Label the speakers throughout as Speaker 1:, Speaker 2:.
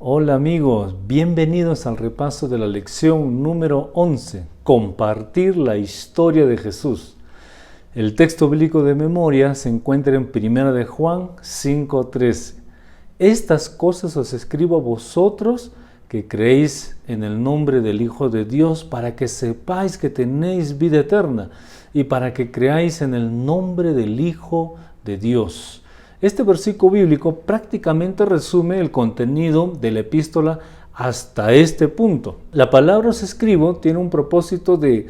Speaker 1: Hola amigos, bienvenidos al repaso de la lección número 11, compartir la historia de Jesús. El texto bíblico de memoria se encuentra en 1 de Juan 5:13. Estas cosas os escribo a vosotros que creéis en el nombre del Hijo de Dios, para que sepáis que tenéis vida eterna y para que creáis en el nombre del Hijo de Dios. Este versículo bíblico prácticamente resume el contenido de la epístola hasta este punto. La palabra os escribo tiene un propósito de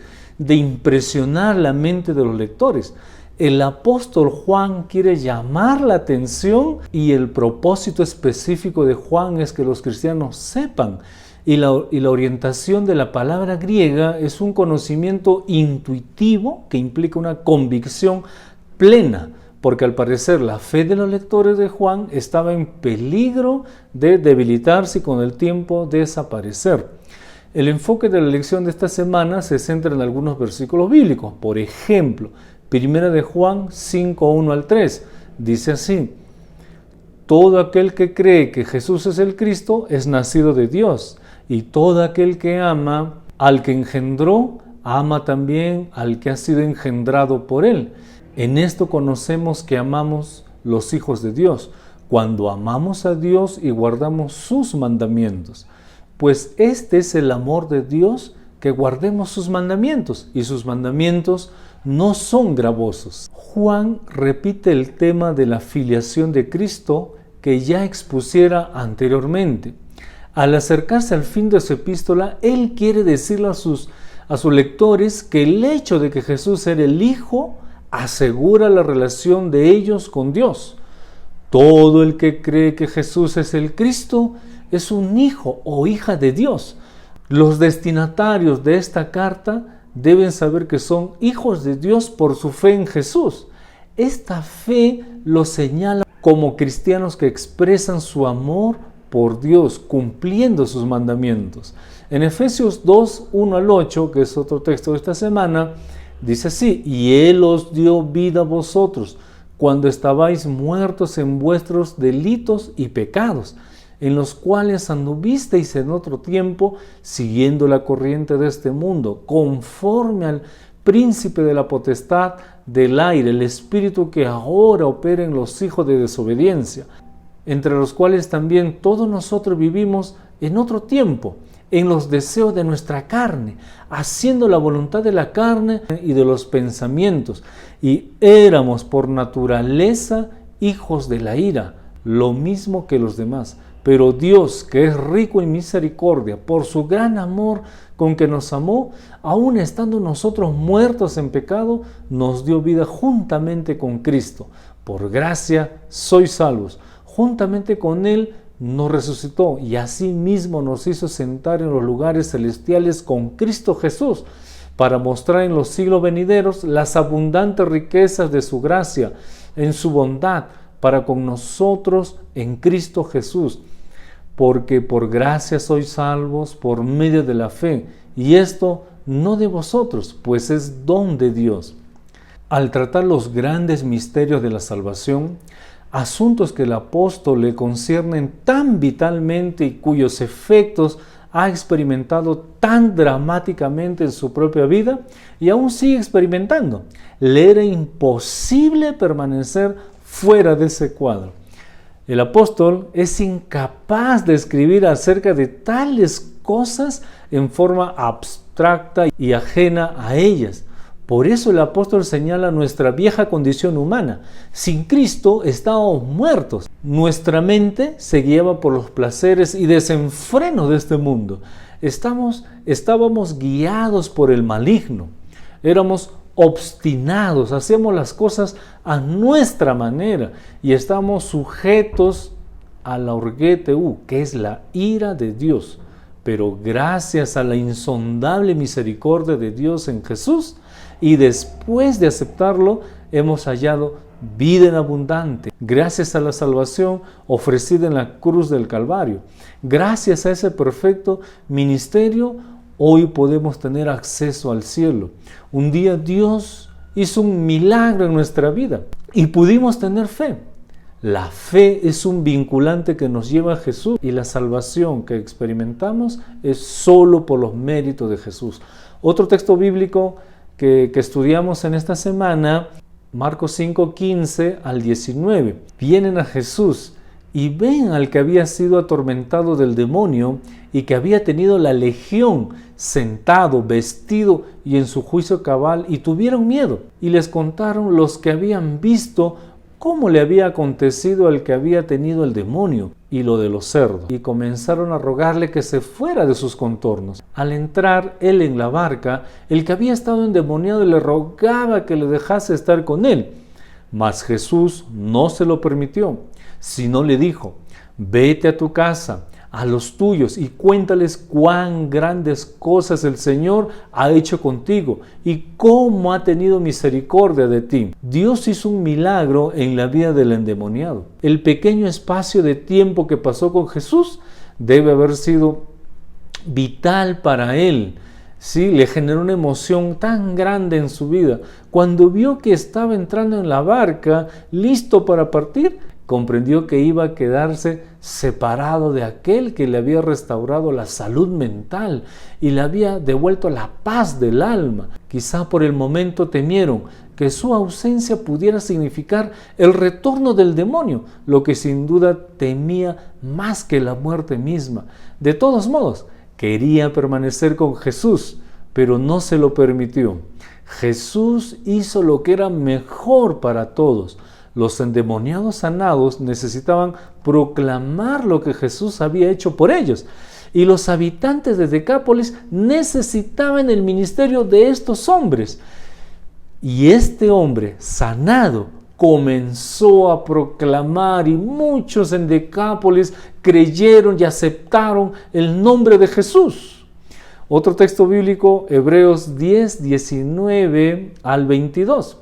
Speaker 1: impresionar la mente de los lectores. El apóstol Juan quiere llamar la atención y el propósito específico de Juan es que los cristianos sepan. Y la orientación de la palabra griega es un conocimiento intuitivo que implica una convicción plena, porque al parecer la fe de los lectores de Juan estaba en peligro de debilitarse y con el tiempo desaparecer. El enfoque de la lección de esta semana se centra en algunos versículos bíblicos. Por ejemplo, 1 de Juan 5:1 al 3, dice así: todo aquel que cree que Jesús es el Cristo es nacido de Dios, y todo aquel que ama al que engendró, ama también al que ha sido engendrado por él. En esto conocemos que amamos los hijos de Dios, cuando amamos a Dios y guardamos sus mandamientos. Pues este es el amor de Dios, que guardemos sus mandamientos, y sus mandamientos no son gravosos. Juan repite el tema de la filiación de Cristo que ya expusiera anteriormente. Al acercarse al fin de su epístola, él quiere decirle a sus lectores que el hecho de que Jesús era el Hijo asegura la relación de ellos con Dios. Todo el que cree que Jesús es el Cristo es un hijo o hija de Dios. Los destinatarios de esta carta deben saber que son hijos de Dios por su fe en Jesús. Esta fe los señala como cristianos que expresan su amor por Dios, cumpliendo sus mandamientos. En Efesios 2:1 al 8, que es otro texto de esta semana, dice así: y Él os dio vida a vosotros, cuando estabais muertos en vuestros delitos y pecados, en los cuales anduvisteis en otro tiempo, siguiendo la corriente de este mundo, conforme al príncipe de la potestad del aire, el espíritu que ahora opera en los hijos de desobediencia, entre los cuales también todos nosotros vivimos en otro tiempo, en los deseos de nuestra carne, haciendo la voluntad de la carne y de los pensamientos, y éramos por naturaleza hijos de la ira, lo mismo que los demás. Pero Dios, que es rico en misericordia, por su gran amor con que nos amó, aun estando nosotros muertos en pecado, nos dio vida juntamente con Cristo. Por gracia sois salvos. Juntamente con Él nos resucitó y asimismo nos hizo sentar en los lugares celestiales con Cristo Jesús, para mostrar en los siglos venideros las abundantes riquezas de su gracia, en su bondad, para con nosotros en Cristo Jesús. Porque por gracia sois salvos por medio de la fe, y esto no de vosotros, pues es don de Dios. Al tratar los grandes misterios de la salvación, asuntos que el apóstol le conciernen tan vitalmente y cuyos efectos ha experimentado tan dramáticamente en su propia vida y aún sigue experimentando, le era imposible permanecer fuera de ese cuadro. El apóstol es incapaz de escribir acerca de tales cosas en forma abstracta y ajena a ellas. Por eso el apóstol señala nuestra vieja condición humana. Sin Cristo estábamos muertos. Nuestra mente se guiaba por los placeres y desenfrenos de este mundo. Estábamos guiados por el maligno. Éramos obstinados, hacíamos las cosas a nuestra manera y estábamos sujetos a la orgeteu, que es la ira de Dios. Pero gracias a la insondable misericordia de Dios en Jesús, y después de aceptarlo, hemos hallado vida en abundante, gracias a la salvación ofrecida en la cruz del Calvario. Gracias a ese perfecto ministerio, hoy podemos tener acceso al cielo. Un día Dios hizo un milagro en nuestra vida y pudimos tener fe. La fe es un vinculante que nos lleva a Jesús y la salvación que experimentamos es solo por los méritos de Jesús. Otro texto bíblico que estudiamos en esta semana, Marcos 5, 15 al 19. Vienen a Jesús y ven al que había sido atormentado del demonio y que había tenido la legión sentado, vestido y en su juicio cabal, y tuvieron miedo. Y les contaron los que habían visto cómo le había acontecido al que había tenido el demonio y lo de los cerdos. Y comenzaron a rogarle que se fuera de sus contornos. Al entrar él en la barca, el que había estado endemoniado le rogaba que le dejase estar con él. Mas Jesús no se lo permitió, sino le dijo: vete a tu casa, a los tuyos, y cuéntales cuán grandes cosas el Señor ha hecho contigo y cómo ha tenido misericordia de ti. Dios hizo un milagro en la vida del endemoniado. El pequeño espacio de tiempo que pasó con Jesús debe haber sido vital para él. Sí, le generó una emoción tan grande en su vida. Cuando vio que estaba entrando en la barca, listo para partir, comprendió que iba a quedarse separado de aquel que le había restaurado la salud mental y le había devuelto la paz del alma. Quizá por el momento temieron que su ausencia pudiera significar el retorno del demonio, lo que sin duda temía más que la muerte misma. De todos modos, quería permanecer con Jesús, pero no se lo permitió. Jesús hizo lo que era mejor para todos. Los endemoniados sanados necesitaban proclamar lo que Jesús había hecho por ellos. Y los habitantes de Decápolis necesitaban el ministerio de estos hombres. Y este hombre sanado comenzó a proclamar, y muchos en Decápolis creyeron y aceptaron el nombre de Jesús. Otro texto bíblico, Hebreos 10, 19 al 22.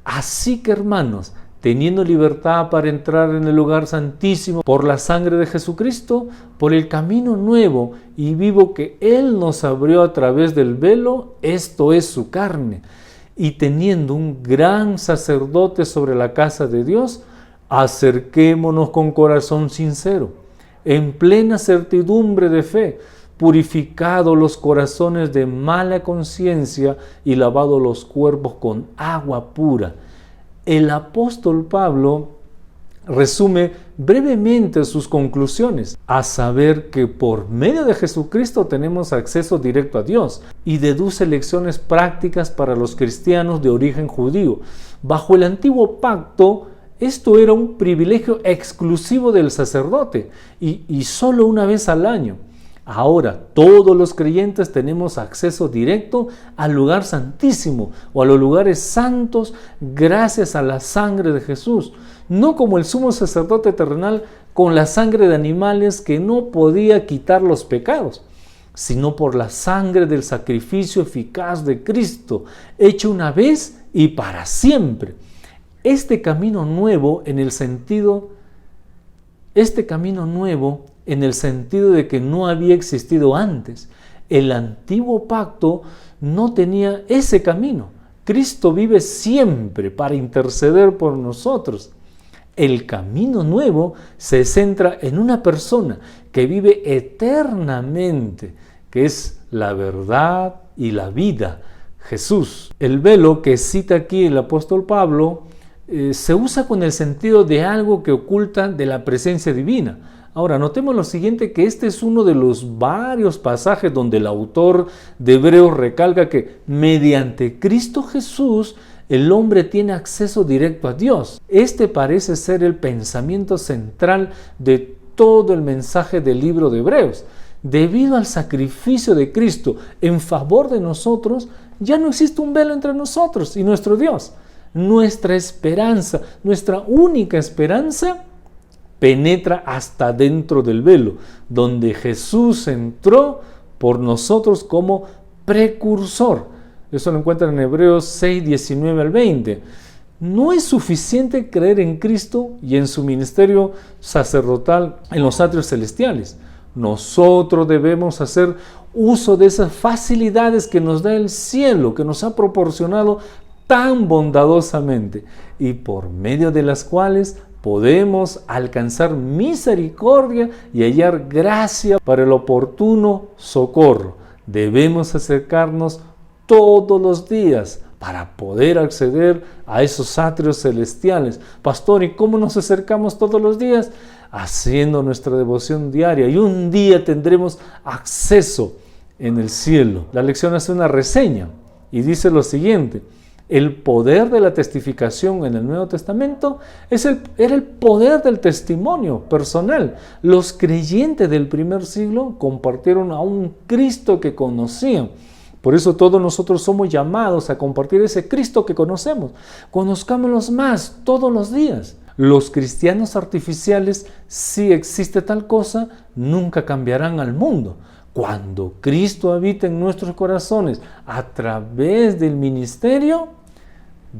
Speaker 1: Así que, hermanos, teniendo libertad para entrar en el lugar santísimo por la sangre de Jesucristo, por el camino nuevo y vivo que Él nos abrió a través del velo, esto es su carne, y teniendo un gran sacerdote sobre la casa de Dios, acerquémonos con corazón sincero, en plena certidumbre de fe, purificados los corazones de mala conciencia y lavados los cuerpos con agua pura. El apóstol Pablo resume brevemente sus conclusiones, a saber que por medio de Jesucristo tenemos acceso directo a Dios, y deduce lecciones prácticas para los cristianos de origen judío. Bajo el antiguo pacto, esto era un privilegio exclusivo del sacerdote y solo una vez al año. Ahora, todos los creyentes tenemos acceso directo al lugar santísimo o a los lugares santos gracias a la sangre de Jesús. No como el sumo sacerdote terrenal con la sangre de animales que no podía quitar los pecados, sino por la sangre del sacrificio eficaz de Cristo, hecho una vez y para siempre. Este camino nuevo en el sentido de que no había existido antes. El antiguo pacto no tenía ese camino. Cristo vive siempre para interceder por nosotros. El camino nuevo se centra en una persona que vive eternamente, que es la verdad y la vida, Jesús. El velo que cita aquí el apóstol Pablo se usa con el sentido de algo que oculta de la presencia divina. Ahora, notemos lo siguiente, que este es uno de los varios pasajes donde el autor de Hebreos recalca que mediante Cristo Jesús el hombre tiene acceso directo a Dios. Este parece ser el pensamiento central de todo el mensaje del libro de Hebreos. Debido al sacrificio de Cristo en favor de nosotros, ya no existe un velo entre nosotros y nuestro Dios. Nuestra esperanza, nuestra única esperanza, penetra hasta dentro del velo, donde Jesús entró por nosotros como precursor. Eso lo encuentran en Hebreos 6, 19 al 20. No es suficiente creer en Cristo y en su ministerio sacerdotal en los atrios celestiales. Nosotros debemos hacer uso de esas facilidades que nos da el cielo, que nos ha proporcionado tan bondadosamente y por medio de las cuales podemos alcanzar misericordia y hallar gracia para el oportuno socorro. Debemos acercarnos todos los días para poder acceder a esos atrios celestiales. Pastor, ¿y cómo nos acercamos todos los días? Haciendo nuestra devoción diaria, y un día tendremos acceso en el cielo. La lección hace una reseña y dice lo siguiente: el poder de la testificación en el Nuevo Testamento era el poder del testimonio personal. Los creyentes del primer siglo compartieron a un Cristo que conocían. Por eso todos nosotros somos llamados a compartir ese Cristo que conocemos. Conozcámoslos más todos los días. Los cristianos artificiales, si existe tal cosa, nunca cambiarán al mundo. Cuando Cristo habita en nuestros corazones a través del ministerio,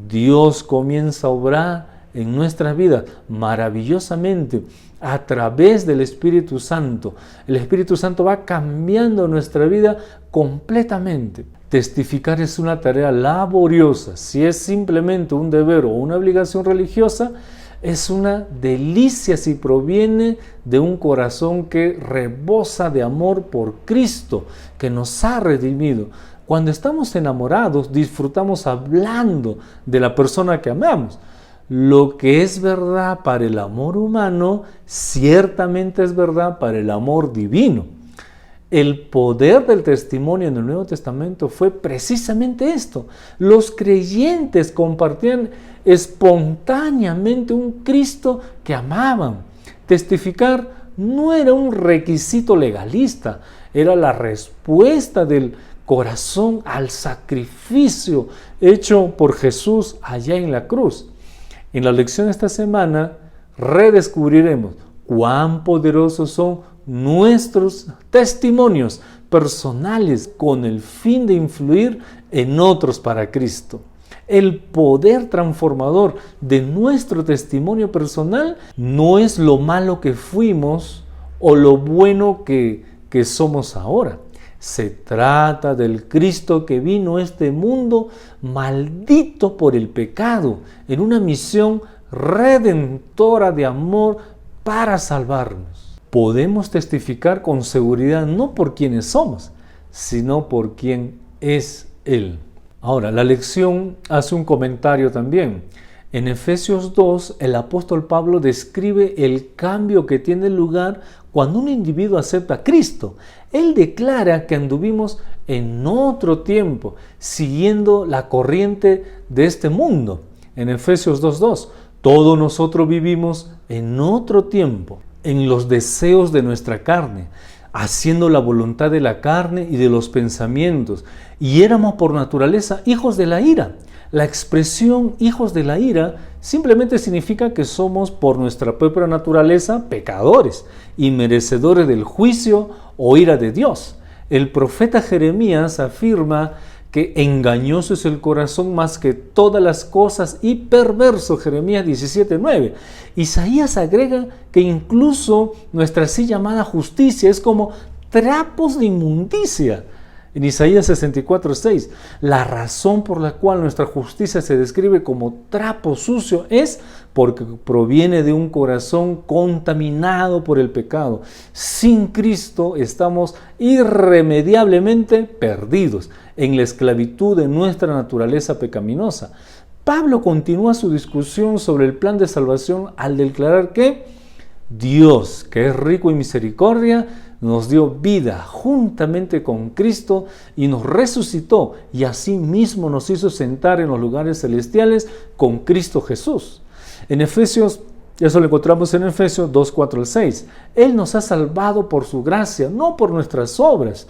Speaker 1: Dios comienza a obrar en nuestras vidas maravillosamente a través del Espíritu Santo. El Espíritu Santo va cambiando nuestra vida completamente. Testificar es una tarea laboriosa. Si es simplemente un deber o una obligación religiosa, es una delicia si proviene de un corazón que rebosa de amor por Cristo, que nos ha redimido. Cuando estamos enamorados, disfrutamos hablando de la persona que amamos. Lo que es verdad para el amor humano, ciertamente es verdad para el amor divino. El poder del testimonio en el Nuevo Testamento fue precisamente esto. Los creyentes compartían espontáneamente un Cristo que amaban. Testificar no era un requisito legalista, era la respuesta del corazón al sacrificio hecho por Jesús allá en la cruz. En la lección de esta semana redescubriremos cuán poderosos son nuestros testimonios personales con el fin de influir en otros para Cristo. El poder transformador de nuestro testimonio personal no es lo malo que fuimos o lo bueno que somos ahora. Se trata del Cristo que vino a este mundo maldito por el pecado, en una misión redentora de amor para salvarnos. Podemos testificar con seguridad no por quienes somos, sino por quien es Él. Ahora, la lección hace un comentario también. En Efesios 2, el apóstol Pablo describe el cambio que tiene lugar cuando un individuo acepta a Cristo. Él declara que anduvimos en otro tiempo, siguiendo la corriente de este mundo. En Efesios 2:2, todos nosotros vivimos en otro tiempo, en los deseos de nuestra carne, haciendo la voluntad de la carne y de los pensamientos, y éramos por naturaleza hijos de la ira. La expresión hijos de la ira simplemente significa que somos por nuestra propia naturaleza pecadores y merecedores del juicio o ira de Dios. El profeta Jeremías afirma que engañoso es el corazón más que todas las cosas y perverso, Jeremías 17:9. Isaías agrega que incluso nuestra así llamada justicia es como trapos de inmundicia. En Isaías 64:6, la razón por la cual nuestra justicia se describe como trapo sucio es porque proviene de un corazón contaminado por el pecado. Sin Cristo estamos irremediablemente perdidos en la esclavitud de nuestra naturaleza pecaminosa. Pablo continúa su discusión sobre el plan de salvación al declarar que Dios, que es rico en misericordia, nos dio vida juntamente con Cristo y nos resucitó, y así mismo nos hizo sentar en los lugares celestiales con Cristo Jesús. En Efesios, eso lo encontramos en Efesios 2:4-6. Él nos ha salvado por su gracia, no por nuestras obras.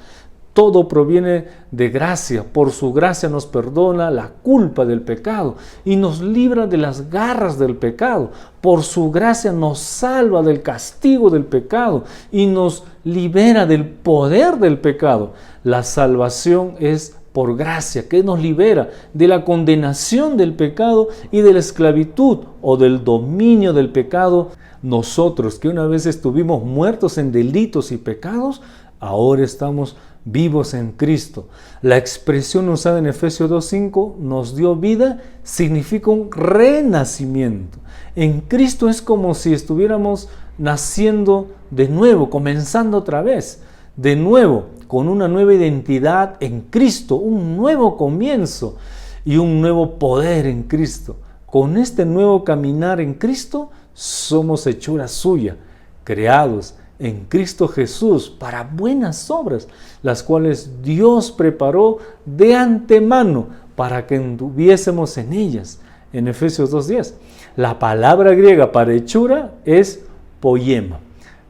Speaker 1: Todo proviene de gracia. Por su gracia nos perdona la culpa del pecado y nos libra de las garras del pecado. Por su gracia nos salva del castigo del pecado y nos libera del poder del pecado. La salvación es por gracia, que nos libera de la condenación del pecado y de la esclavitud o del dominio del pecado. Nosotros que una vez estuvimos muertos en delitos y pecados, ahora estamos vivos en Cristo. La expresión usada en Efesios 2:5, nos dio vida, significa un renacimiento. En Cristo es como si estuviéramos naciendo de nuevo, comenzando otra vez, de nuevo, con una nueva identidad en Cristo, un nuevo comienzo y un nuevo poder en Cristo. Con este nuevo caminar en Cristo, somos hechura suya, creados en Cristo Jesús para buenas obras, las cuales Dios preparó de antemano para que anduviésemos en ellas. En Efesios 2:10. La palabra griega para hechura es poema.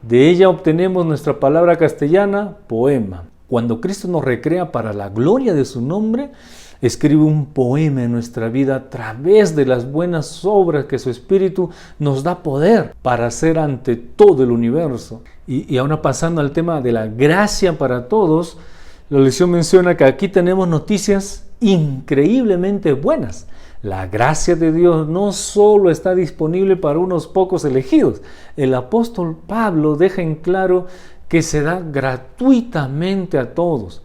Speaker 1: De ella obtenemos nuestra palabra castellana, poema. Cuando Cristo nos recrea para la gloria de su nombre, escribe un poema en nuestra vida a través de las buenas obras que su Espíritu nos da poder para hacer ante todo el universo. Y ahora pasando al tema de la gracia para todos, la lección menciona que aquí tenemos noticias increíblemente buenas. La gracia de Dios no solo está disponible para unos pocos elegidos. El apóstol Pablo deja en claro que se da gratuitamente a todos.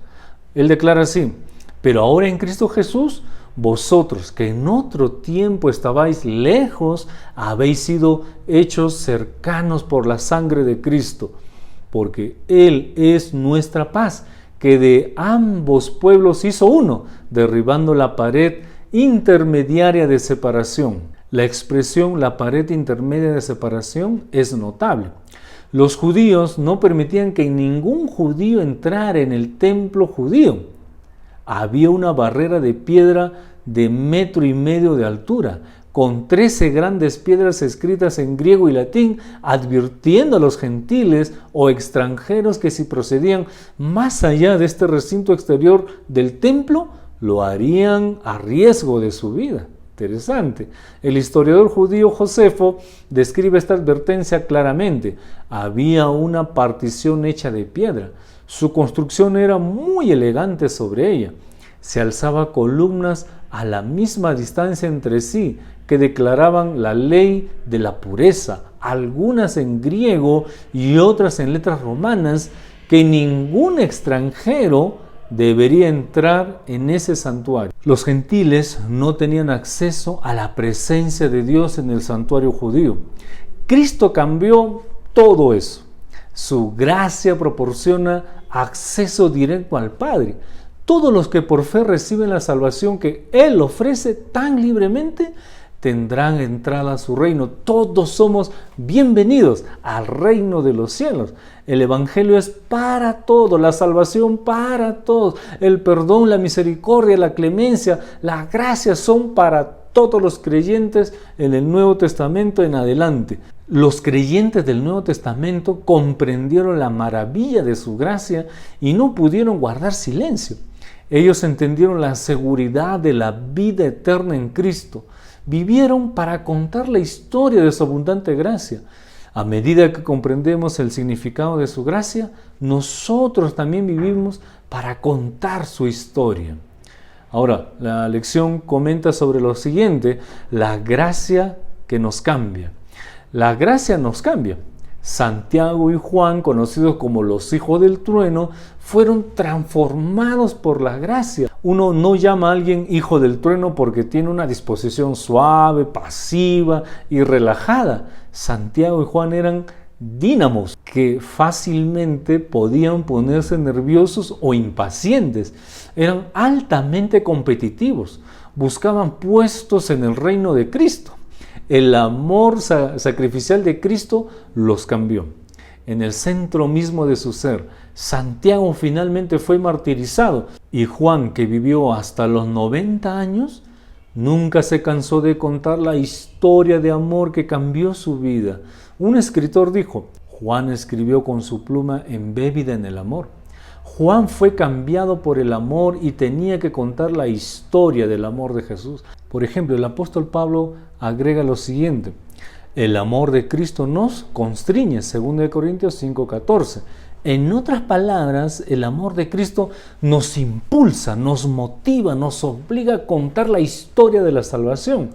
Speaker 1: Él declara así: pero ahora en Cristo Jesús, vosotros que en otro tiempo estabais lejos, habéis sido hechos cercanos por la sangre de Cristo, porque Él es nuestra paz, que de ambos pueblos hizo uno, derribando la pared intermediaria de separación. La expresión la pared intermedia de separación es notable. Los judíos no permitían que ningún judío entrara en el templo judío. Había una barrera de piedra de 1,5 metros de altura, con 13 grandes piedras escritas en griego y latín, advirtiendo a los gentiles o extranjeros que si procedían más allá de este recinto exterior del templo, lo harían a riesgo de su vida. Interesante. El historiador judío Josefo describe esta advertencia claramente. Había una partición hecha de piedra. Su construcción era muy elegante sobre ella. Se alzaba columnas a la misma distancia entre sí que declaraban la ley de la pureza, algunas en griego y otras en letras romanas, que ningún extranjero debería entrar en ese santuario. Los gentiles no tenían acceso a la presencia de Dios en el santuario judío. Cristo cambió todo eso. Su gracia proporciona acceso directo al Padre. Todos los que por fe reciben la salvación que Él ofrece tan libremente, tendrán entrada a su reino. Todos somos bienvenidos al reino de los cielos. El evangelio es para todos, la salvación para todos. El perdón, la misericordia, la clemencia, la gracia son para todos los creyentes en el Nuevo Testamento en adelante. Los creyentes del Nuevo Testamento comprendieron la maravilla de su gracia y no pudieron guardar silencio. Ellos entendieron la seguridad de la vida eterna en Cristo. Vivieron para contar la historia de su abundante gracia. A medida que comprendemos el significado de su gracia, nosotros también vivimos para contar su historia. Ahora, la lección comenta sobre lo siguiente: la gracia que nos cambia. La gracia nos cambia. Santiago y Juan, conocidos como los hijos del trueno, fueron transformados por la gracia. Uno no llama a alguien hijo del trueno porque tiene una disposición suave, pasiva y relajada. Santiago y Juan eran dínamos que fácilmente podían ponerse nerviosos o impacientes. Eran altamente competitivos, buscaban puestos en el reino de Cristo. El amor sacrificial de Cristo los cambió. En el centro mismo de su ser, Santiago finalmente fue martirizado y Juan, que vivió hasta los 90 años, nunca se cansó de contar la historia de amor que cambió su vida. Un escritor dijo: Juan escribió con su pluma embébida en el amor. Juan fue cambiado por el amor y tenía que contar la historia del amor de Jesús. Por ejemplo, el apóstol Pablo agrega lo siguiente: el amor de Cristo nos constriñe, 2 Corintios 5:14. En otras palabras, el amor de Cristo nos impulsa, nos motiva, nos obliga a contar la historia de la salvación.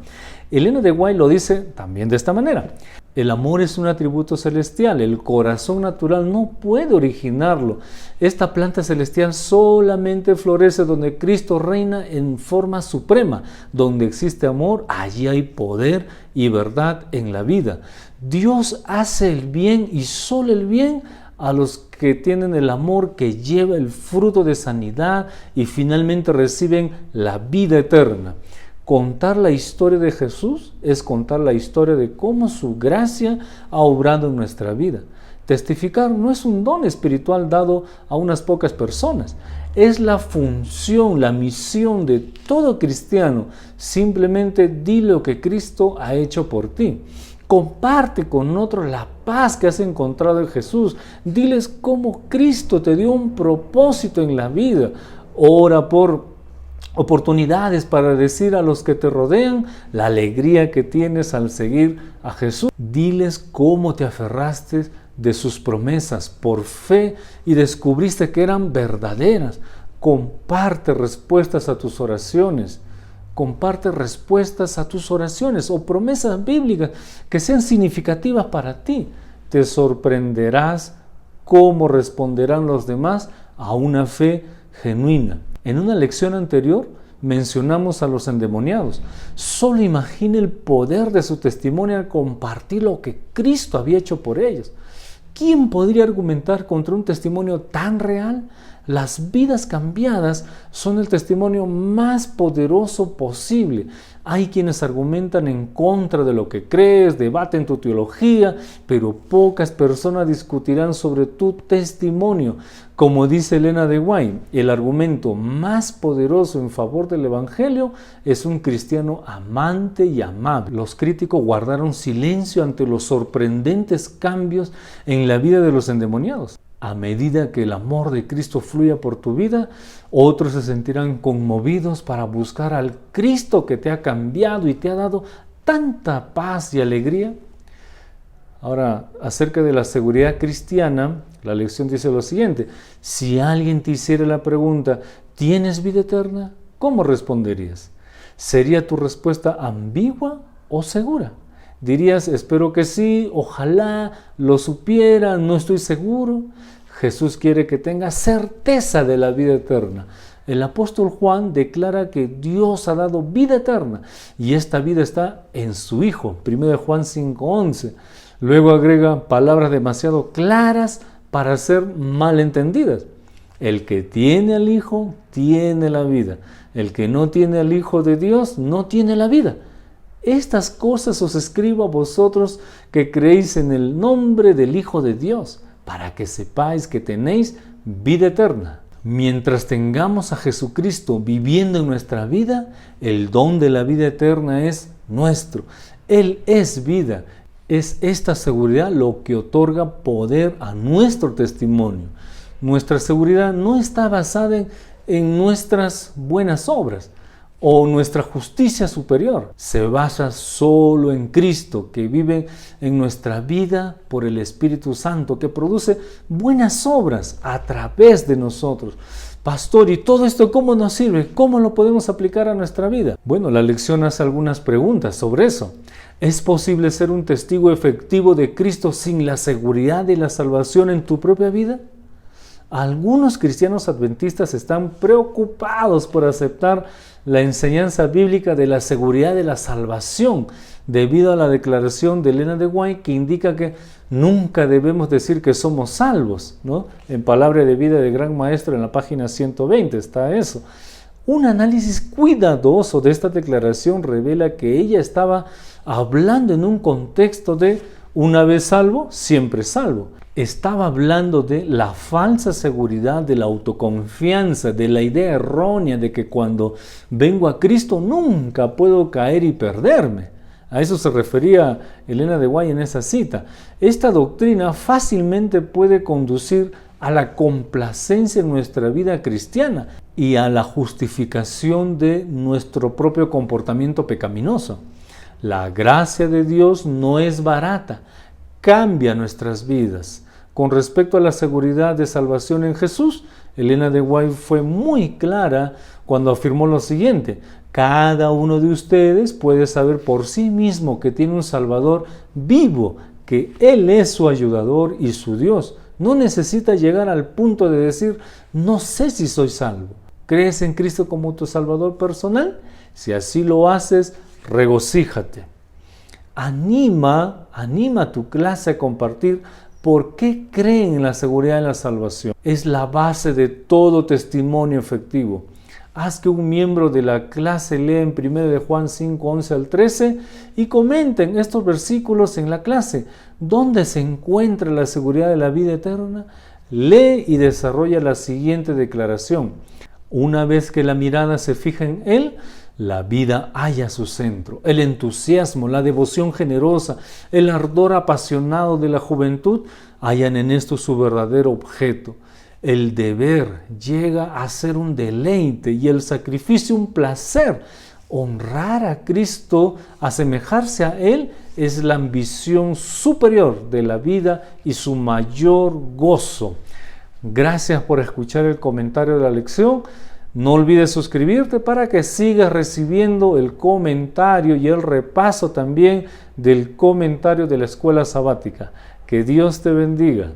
Speaker 1: Elena de White lo dice también de esta manera: El amor es un atributo celestial, el corazón natural no puede originarlo. Esta planta celestial solamente florece donde Cristo reina en forma suprema. Donde existe amor, allí hay poder y verdad en la vida. Dios hace el bien y solo el bien a los que tienen el amor que lleva el fruto de sanidad y finalmente reciben la vida eterna. Contar la historia de Jesús es contar la historia de cómo su gracia ha obrado en nuestra vida. Testificar no es un don espiritual dado a unas pocas personas. Es la función, la misión de todo cristiano. Simplemente di lo que Cristo ha hecho por ti. Comparte con otros la paz que has encontrado en Jesús. Diles cómo Cristo te dio un propósito en la vida. Ora por oportunidades para decir a los que te rodean la alegría que tienes al seguir a Jesús. Diles cómo te aferraste de sus promesas por fe y descubriste que eran verdaderas. Comparte respuestas a tus oraciones. Comparte respuestas a tus oraciones o promesas bíblicas que sean significativas para ti. Te sorprenderás cómo responderán los demás a una fe genuina. En una lección anterior mencionamos a los endemoniados. Solo imagina el poder de su testimonio al compartir lo que Cristo había hecho por ellos. ¿Quién podría argumentar contra un testimonio tan real? Las vidas cambiadas son el testimonio más poderoso posible. Hay quienes argumentan en contra de lo que crees, debaten tu teología, pero pocas personas discutirán sobre tu testimonio. Como dice Elena de White, el argumento más poderoso en favor del Evangelio es un cristiano amante y amable. Los críticos guardaron silencio ante los sorprendentes cambios en la vida de los endemoniados. A medida que el amor de Cristo fluya por tu vida, otros se sentirán conmovidos para buscar al Cristo que te ha cambiado y te ha dado tanta paz y alegría. Ahora, acerca de la seguridad cristiana, la lección dice lo siguiente: si alguien te hiciera la pregunta, ¿tienes vida eterna?, ¿cómo responderías? ¿Sería tu respuesta ambigua o segura? Dirías, espero que sí, ojalá lo supiera, no estoy seguro. Jesús quiere que tengas certeza de la vida eterna. El apóstol Juan declara que Dios ha dado vida eterna y esta vida está en su Hijo, 1 Juan 5:11. Luego agrega palabras demasiado claras para ser malentendidas. El que tiene al Hijo tiene la vida. El que no tiene al Hijo de Dios no tiene la vida. Estas cosas os escribo a vosotros que creéis en el nombre del Hijo de Dios, para que sepáis que tenéis vida eterna. Mientras tengamos a Jesucristo viviendo en nuestra vida, el don de la vida eterna es nuestro. Él es vida. Es esta seguridad lo que otorga poder a nuestro testimonio. Nuestra seguridad no está basada en nuestras buenas obras o nuestra justicia superior. Se basa solo en Cristo, que vive en nuestra vida por el Espíritu Santo, que produce buenas obras a través de nosotros. Pastor, ¿y todo esto cómo nos sirve? ¿Cómo lo podemos aplicar a nuestra vida? Bueno, la lección hace algunas preguntas sobre eso. ¿Es posible ser un testigo efectivo de Cristo sin la seguridad de la salvación en tu propia vida? Algunos cristianos adventistas están preocupados por aceptar la enseñanza bíblica de la seguridad de la salvación debido a la declaración de Elena de White que indica que nunca debemos decir que somos salvos, ¿no? En Palabra de Vida de Gran Maestro, en la página 120 está eso. Un análisis cuidadoso de esta declaración revela que ella estaba hablando en un contexto de una vez salvo, siempre salvo. Estaba hablando de la falsa seguridad, de la autoconfianza, de la idea errónea de que cuando vengo a Cristo nunca puedo caer y perderme. A eso se refería Elena de White en esa cita. Esta doctrina fácilmente puede conducir a la complacencia en nuestra vida cristiana y a la justificación de nuestro propio comportamiento pecaminoso. La gracia de Dios no es barata, cambia nuestras vidas. Con respecto a la seguridad de salvación en Jesús, Elena de White fue muy clara cuando afirmó lo siguiente: Cada uno de ustedes puede saber por sí mismo que tiene un Salvador vivo, que Él es su ayudador y su Dios. No necesita llegar al punto de decir, no sé si soy salvo. ¿Crees en Cristo como tu Salvador personal? Si así lo haces, regocíjate. Anima a tu clase a compartir por qué creen en la seguridad de la salvación. Es la base de todo testimonio efectivo. Haz que un miembro de la clase lea en 1 de Juan 5, 11 al 13 y comenten estos versículos en la clase. ¿Dónde se encuentra la seguridad de la vida eterna? Lee y desarrolla la siguiente declaración. Una vez que la mirada se fija en Él, la vida halla su centro. El entusiasmo, la devoción generosa, el ardor apasionado de la juventud hallan en esto su verdadero objeto. El deber llega a ser un deleite y el sacrificio un placer. Honrar a Cristo, asemejarse a Él, es la ambición superior de la vida y su mayor gozo. Gracias por escuchar el comentario de la lección. No olvides suscribirte para que sigas recibiendo el comentario y el repaso también del comentario de la escuela sabática. Que Dios te bendiga.